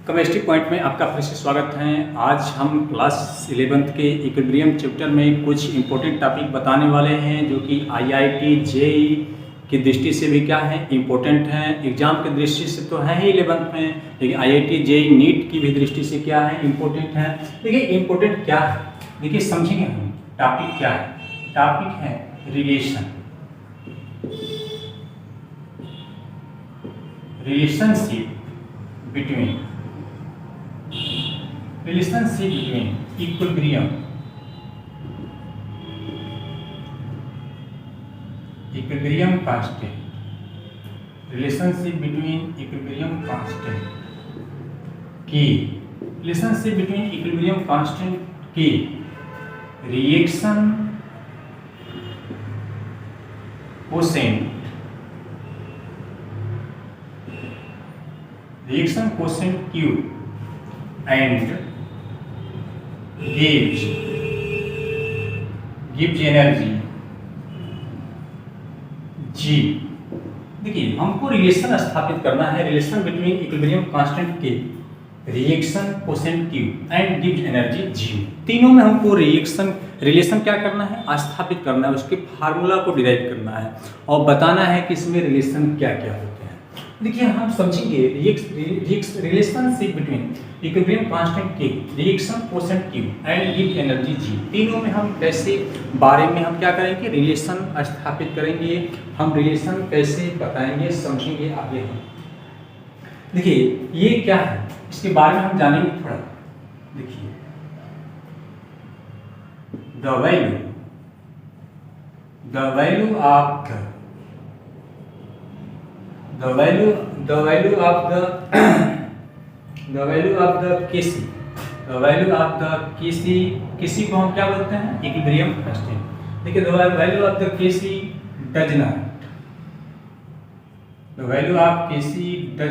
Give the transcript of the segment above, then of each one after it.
Chemistry point में आपका फिर से स्वागत है। आज हम क्लास 11th के इक्विलिब्रियम चैप्टर में कुछ इंपॉर्टेंट टॉपिक बताने वाले हैं जो कि आईआईटी जेई की दृष्टि से भी क्या है इम्पोर्टेंट है। एग्जाम की दृष्टि से तो है ही 11th में, लेकिन आईआईटी जेई नीट की भी दृष्टि से क्या है इम्पोर्टेंट है। देखिए इम्पोर्टेंट क्या है, देखिए समझेंगे हम टॉपिक क्या है। टॉपिक है relationship between equilibrium constant, relationship between equilibrium constant की reaction quotient Q and gives energy G। देखिए हमको रिलेशन स्थापित करना है, रिलेशन बिटवीन इक्विलिब्रियम कांस्टेंट के reaction quotient Q and gives energy G। तीनों में हमको रिलेशन क्या करना है, स्थापित करना है, उसके फार्मूला को डिराइव करना है और बताना है कि इसमें रिलेशन क्या क्या होते हैं। देखिए हम समझेंगे रिलेशनशिप बिटवीन इक्विलिब्रियम कांस्टेंट के reaction quotient Q and give energy G। तीनों में हम कैसे बारे में हम क्या करेंगे, रिलेशन स्थापित करेंगे, हम रिलेशन कैसे बताएंगे समझेंगे आगे हम। देखिए ये क्या है इसके बारे में हम जानेंगे थोड़ा। देखिए द वैल्यू ऑफ किसी को हम क्या बोलते हैं, इक्विलिब्रियम कांस्टेंट। देखिए the value of the KC does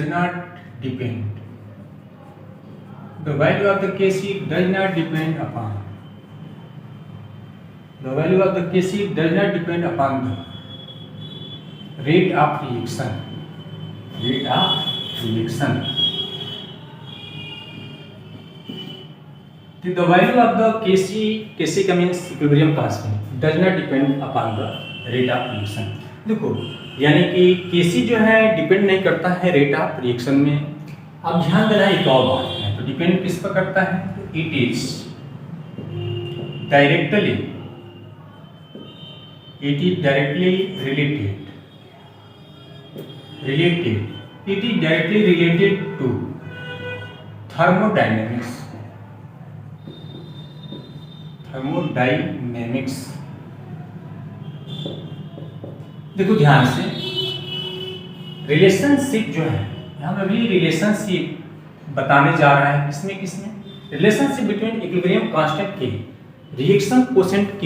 not depend upon the rate of reaction। The value of the Kc का means equilibrium constant does not depend upon the rate of reaction। देखो यानी कि Kc जो है depend नहीं करता है rate of reaction में। अब ध्यान देना एक और बात है, तो डिपेंड किस पर करता है, तो it is directly related to thermodynamics। देखो ध्यान से, रिलेशनशिप जो है हम अभी रिलेशनशिप बताने जा रहे हैं किसमें रिलेशनशिप बिटवीन इक्विलिब्रियम कांस्टेंट के reaction quotient Q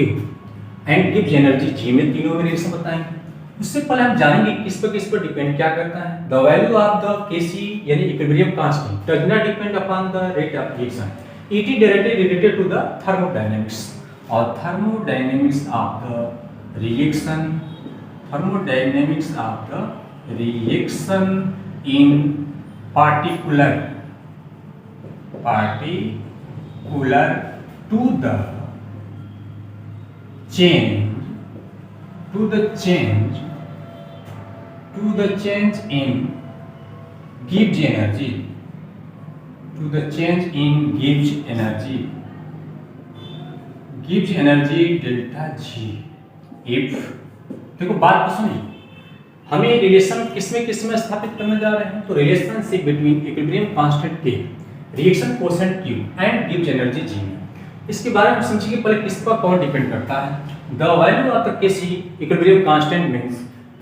and gives energy G में तीनों में रिलेशन बताएंगे। उससे पहले हम जानेंगे किस पर डिपेंड क्या करता है। The value of the Kc यानी equilibrium constant does not depend upon the rate of reaction, it is directly related to the thermodynamics. और thermodynamics of the reaction in particular to the change in gives energy delta G। if देखो बात को समझिए, हमें relation किसमें स्थापित करने जा रहे हैं, तो रिलेशनशिप बिटवीन इक्विलिब्रियम कांस्टेंट के reaction quotient Q and gives energy G में। इसके बारे में समझिए पहले किस पर कौन डिपेंड करता है। The value of the Kc equilibrium constant means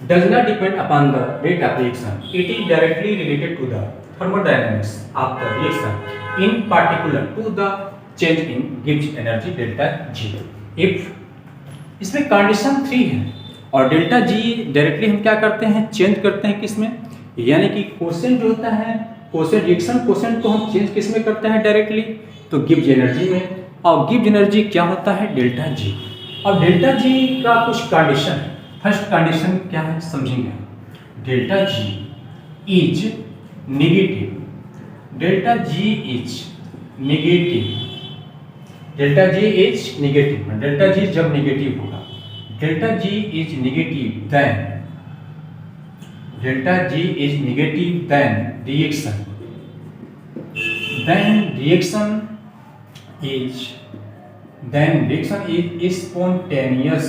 does not depend upon the rate of reaction, it is directly related to the thermodynamics of the reaction, in particular to the change in gives energy delta G। if इसमें condition 3 है और delta G directly हम क्या करते हैं, change करते हैं किसमें, यानी कि क्वोशिएंट जो होता है रिएक्शन क्वोशिएंट को हम चेंज किसमें करते हैं डायरेक्टली, तो गिव्स एनर्जी में। और गिव्स एनर्जी क्या होता है, डेल्टा G। अब डेल्टा G का कुछ कंडीशन है, फर्स्ट कंडीशन क्या है समझेंगे। Delta G is negative delta G is negative, delta G is negative, delta G जब नेगेटिव होगा, delta G is negative then, delta G is negative then reaction, then reaction is spontaneous,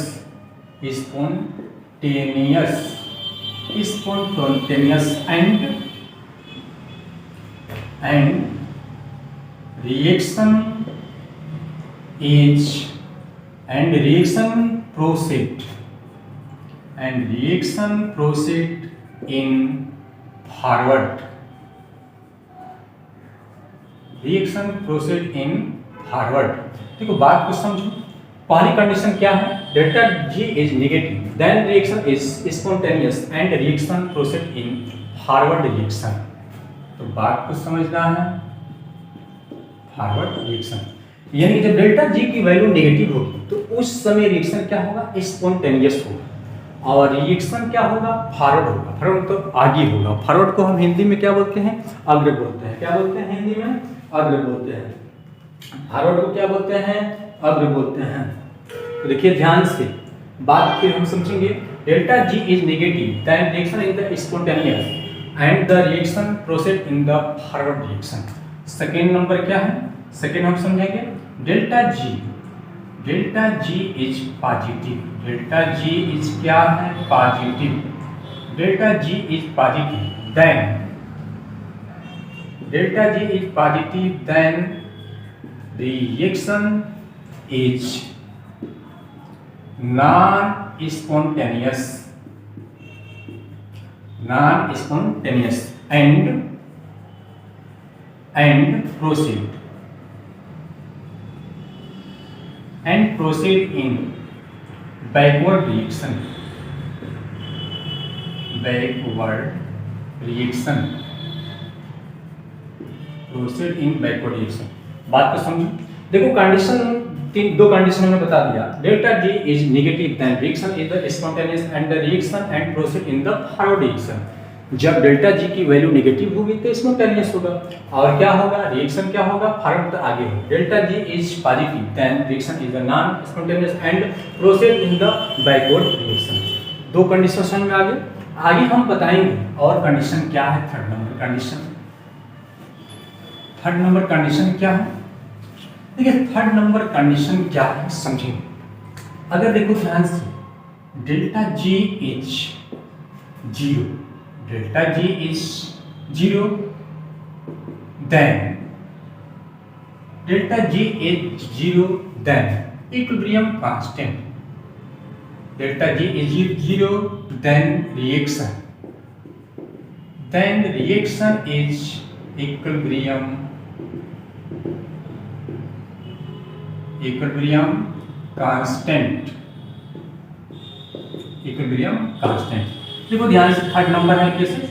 and reaction proceed in forward, reaction proceed in forward. देखो बात को समझो, पहली condition क्या है, delta G is negative then reaction is spontaneous and reaction proceed in forward reaction. तो बात को समझना है, फॉरवर्ड रिएक्शन यानी कि जब डेल्टा जी की वैल्यू नेगेटिव होगी तो उस समय रिएक्शन क्या होगा, स्पॉन्टेनियस होगा, और रिएक्शन क्या होगा, फॉरवर्ड होगा। फॉरवर्ड तो आगे होगा। फॉरवर्ड को हम हिंदी में क्या बोलते हैं, अग्र बोलते हैं। क्या बोलते हैं हिंदी में, अग्र बोलते हैं। फॉरवर्ड को क्या बोलते हैं, अग्र बोलते हैं। तो देखिए ध्यान से बात फिर हम समझेंगे। Delta G is negative then reaction is the spontaneous and the reaction proceed in the forward reaction. Second number क्या है, सेकेंड हम समझेंगे, delta G is positive, delta G is क्या है, positive, delta G is positive then, delta G is positive then reaction is non spontaneous and proceed in backward reaction, proceed in backward reaction। बात को समझो। देखो condition दो condition हमने बता दिया, delta G is negative then reaction is the spontaneous and the reaction and proceed in the forward reaction. जब delta G की वैल्यू नेगेटिव होगी तो स्पॉन्टेनियस होगा, और क्या होगा, रिएक्शन क्या होगा, फॉरवर्ड आगे होगा। Delta G is positive then reaction is the non spontaneous and proceed in the backward reaction. दो कंडीशन समझ में आगे हम बताएंगे। और कंडीशन क्या है, third number condition. Third number condition क्या है, देखिए थर्ड नंबर कंडीशन क्या है समझेंगे। अगर देखो ध्यान से, delta G is zero, delta G is zero then, delta G is zero then equilibrium constant, delta G is zero then reaction is equilibrium constant, देखो ध्यान से। थर्ड नंबर है केसेस।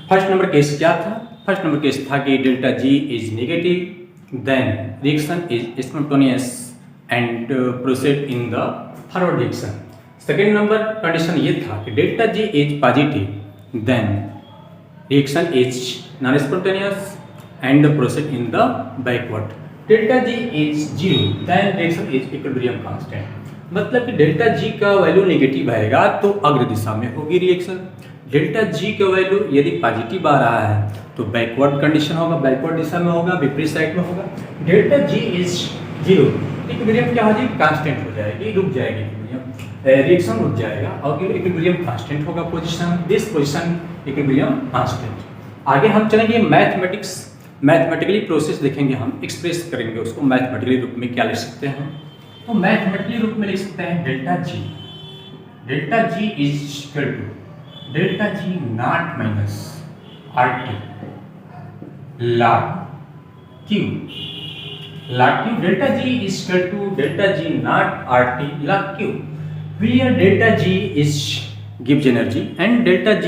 फर्स्ट नंबर केस क्या था, first number case था कि delta G is negative then reaction is spontaneous and proceed in the forward reaction. Second number condition ये था कि delta G is positive then reaction is non spontaneous and proceed in the backward. Delta G is zero then reaction is equilibrium constant. मतलब कि delta G का value negative आएगा तो अग्र दिशा में होगी रिएक्शन। डेल्टा जी का वैल्यू यदि पॉजिटिव आ रहा है तो बैकवर्ड कंडीशन होगा, बैकवर्ड दिशा में होगा, विपरीत साइड में होगा। Delta G is zero, equilibrium क्या हो जाएगी, कांस्टेंट हो जाएगी, रुक जाएगी इक्विलिब्रियम, रिएक्शन रुक जाएगा और इक्विलिब्रियम कांस्टेंट होगा position, this position equilibrium constant. आगे हम चलेंगे मैथमेटिकली प्रोसेस देखेंगे, हम एक्सप्रेस करेंगे उसको मैथमेटिकली रूप में क्या लिख सकते हैं। तो मैथमेटिकली रूप में लिख सकते हैं delta G is equal to delta G not minus R T log q, delta G is equal to delta G not R T log q, where delta g is gives energy and delta g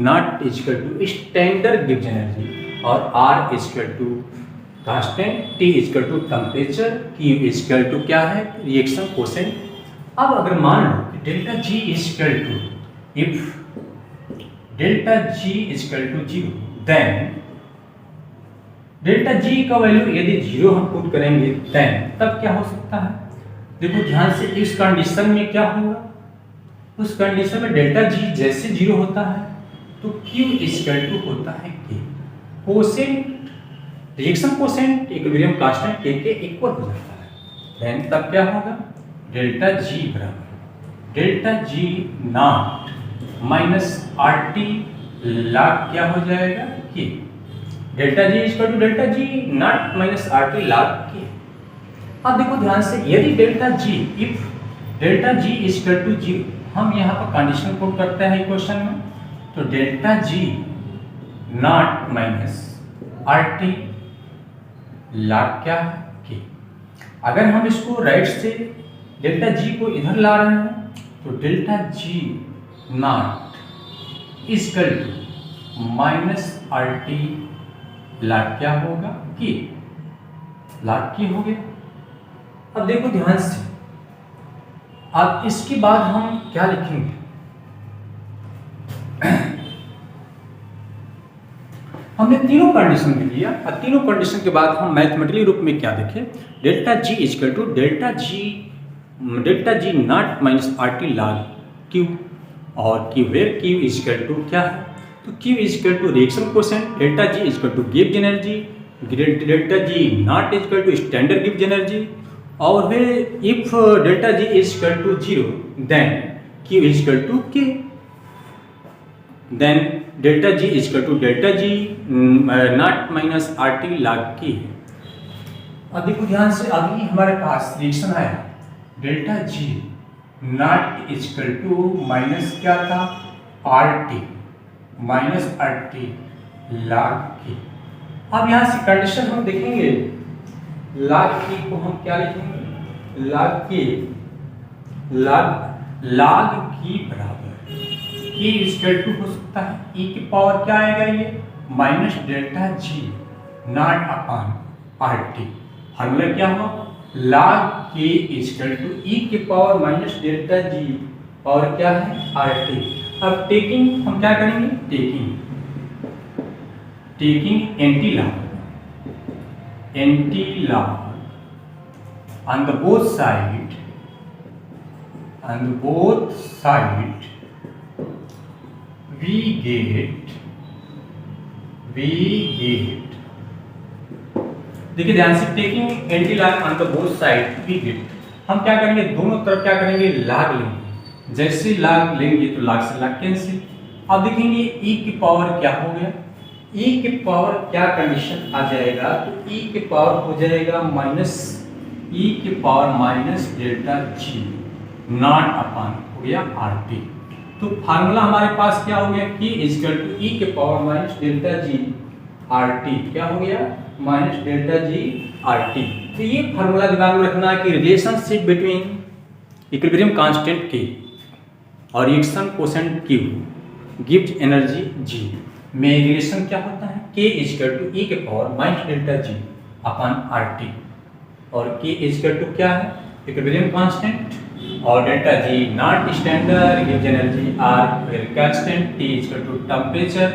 not is equal to standard gives energy, और r is equal to constant, T is equal to temperature, Q is equal to क्या है, reaction quotient. अब अगर मान लो कि delta G is equal to, if delta G is equal to zero then delta G का value यदि 0 हम पुट करेंगे तब क्या हो सकता है, देखो ध्यान से, इस कंडीशन में क्या होगा, उस कंडीशन में डेल्टा जी जैसे 0 होता है तो Q इक्वल टू होता है K, quotient reaction quotient equilibrium constant K के इक्वल हो जाता है। देन तब क्या होगा, डेल्टा जी बराबर delta G not minus RT log क्या हो जाएगा K, delta G equal to delta G not minus RT log K। अब देखो ध्यान से, यदि delta G, if delta G equal to 0, हम यहाँ पर कंडीशन पुट करते हैं इक्वेशन में, तो delta G not minus RT log क्या है K। अगर हम इसको राइट से डेल्टा जी को इधर ला रहे हैं तो delta G not equal to minus RT log क्या होगा K, log K हो गया। अब देखो ध्यान से, अब इसके बाद हम क्या लिखेंगे, हमने तीनों कंडीशन में लिया और तीनों कंडीशन के बाद हम मैथमेटिकली रूप में क्या देखें, delta G equal to delta G not minus RT log Q, और Q where Q equal to क्या है, तो Q equal to reaction quotient, delta G equal to गिव्ड energy, delta G not equal to standard गिव्ड energy, और फिर if delta G equal to 0 then Q equal to K, then delta G equal to delta G not minus RT log K। अब देखो ध्यान से, अभी हमारे पास रिएक्शन आया, delta G not equal to minus क्या था RT minus RT log K। अब यहाँ से कंडीशन हम देखेंगे, log K को हम क्या लिखेंगे, log K बराबर K इक्वल टू हो सकता है E की पावर क्या आएगा, ये minus delta G not upon RT, formula क्या हुआ, log K equal to E की पावर माइनस डेल्टा जी और क्या है RT। अब टेकिंग हम क्या करेंगे, taking anti log on the both side we get देखिए ध्यान से, taking anti log on the both side we get, हम क्या करेंगे, दोनों तरफ क्या करेंगे, log लेंगे, जैसे log लेंगे तो log से log कैंसिल। अब देखेंगे E की पावर क्या हो गया, E की पावर क्या कंडीशन आ जाएगा, तो E की पावर हो जाएगा E की power minus delta G not upon हो गया RT। तो फार्मूला हमारे पास क्या हो गया, K इक्वल टू E के पावर माइनस डेल्टा जी RT, क्या हो गया माइनस डेल्टा जी RT। तो ये फार्मूला दिमाग में रखना है कि relationship between equilibrium constant K और रिएक्शन कोसेंट Q गिव्स एनर्जी G में रिलेशन क्या होता है, K इक्वल टू E के power minus delta G upon RT, और K इक्वल टू क्या है, इक्विलिब्रियम कांस्टेंट, और डेल्टा जी नॉट स्टैंडर्ड गिव्स energy R constant, T equal to temperature.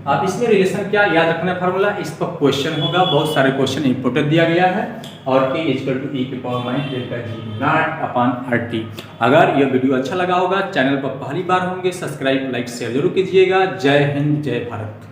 अब इसमें रिलेशन क्या याद रखना फार्मूला, इस पर क्वेश्चन होगा, बहुत सारे क्वेश्चन इंपोर्टेंट दिया गया है, और K इक्वल टू E के power minus delta G not upon RT। अगर यह वीडियो अच्छा लगा होगा, चैनल पर पहली बार होंगे, सब्सक्राइब लाइक शेयर जरूर कीजिएगा। जय हिंद जय भारत।